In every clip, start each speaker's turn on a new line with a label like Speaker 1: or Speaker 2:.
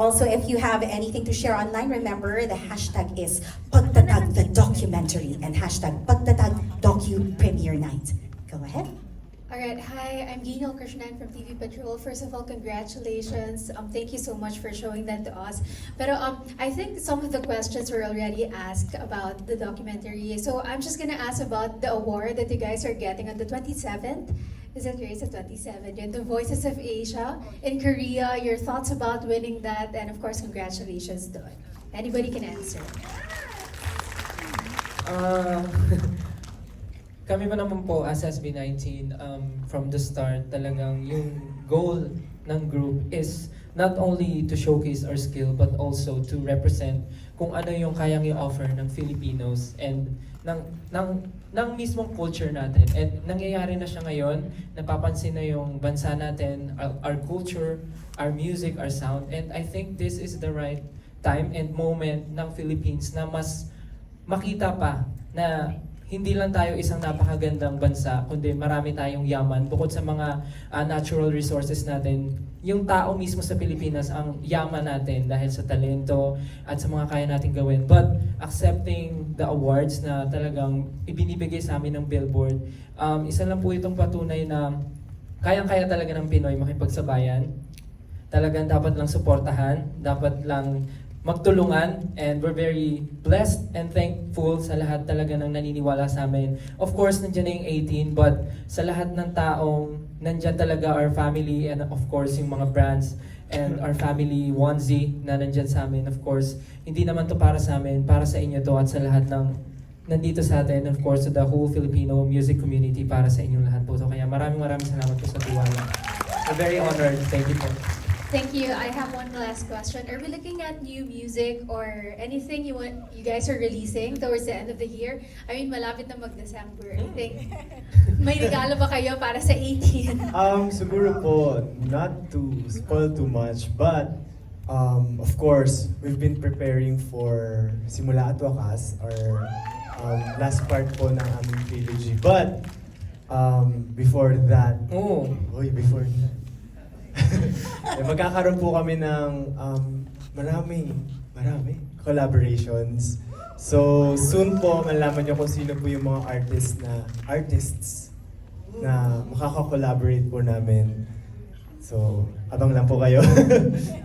Speaker 1: also, if you have anything to share online, remember the hashtag is Pagtatag the Documentary and hashtag Pagtatag Docu Premiere Night. Go ahead.
Speaker 2: Alright, hi, I'm Ginal Krishnan from TV Patrol. First of all, congratulations. Thank you so much for showing that to us. Pero I think some of the questions were already asked about the documentary. So I'm just gonna ask about the award that you guys are getting on the 27th. Is that right? It's the 27th. And the Voices of Asia in Korea. Your thoughts about winning that, and of course, congratulations, doon. Anybody can answer.
Speaker 3: Kami pa naman po as SB19, from the start, talagang yung goal ng group is not only to showcase our skill but also to represent kung ano yung kayang i-offer ng Filipinos and ng mismong culture natin. And nangyayari na siya ngayon, napapansin na yung bansa natin, our culture, our music, our sound. And I think this is the right time and moment ng Philippines na mas makita pa na hindi lang tayo isang napakagandang bansa, kundi marami tayong yaman. Bukod sa mga natural resources natin, yung tao mismo sa Pilipinas ang yaman natin dahil sa talento at sa mga kaya natin gawin. But accepting the awards na talagang ibinibigay sa amin ng Billboard, isa lang po itong patunay na kayang-kaya talaga ng Pinoy makipagsabayan. Talagang dapat lang suportahan, dapat lang magtulungan, and we're very blessed and thankful sa lahat talaga ng naniniwala sa amin. Of course, nandiyan na yung 18, but sa lahat ng taong nandiyan talaga our family and of course yung mga brands and our family onesie na nandiyan sa amin. Of course, hindi naman to para sa amin, para sa inyo to at sa lahat ng nandito sa atin, of course, to the whole Filipino music community, para sa inyong lahat po. So kaya maraming salamat po sa tiwala. We're very honored. Thank you po.
Speaker 2: Thank you. I have one last question. Are we looking at new music or anything you guys are releasing towards the end of the year? I mean, malapit na mag-December. I think. May regalo ba kayo para sa 18?
Speaker 4: Siguro po, not to spoil too much, but of course, we've been preparing for Simula at Wakas, our last part po ng aming trilogy. But before that, before that, magkakaroon po kami ng marami collaborations. So soon po malaman niyo kung sino po yung mga artists na makaka-collaborate po namin. So abang lang po kayo.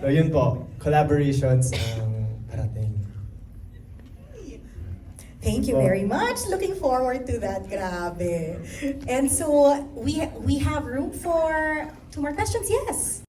Speaker 4: So yun po, collaborations ang parating.
Speaker 1: Thank you very much. Looking forward to that. Grabe. And so we have room for 2 more questions. Yes.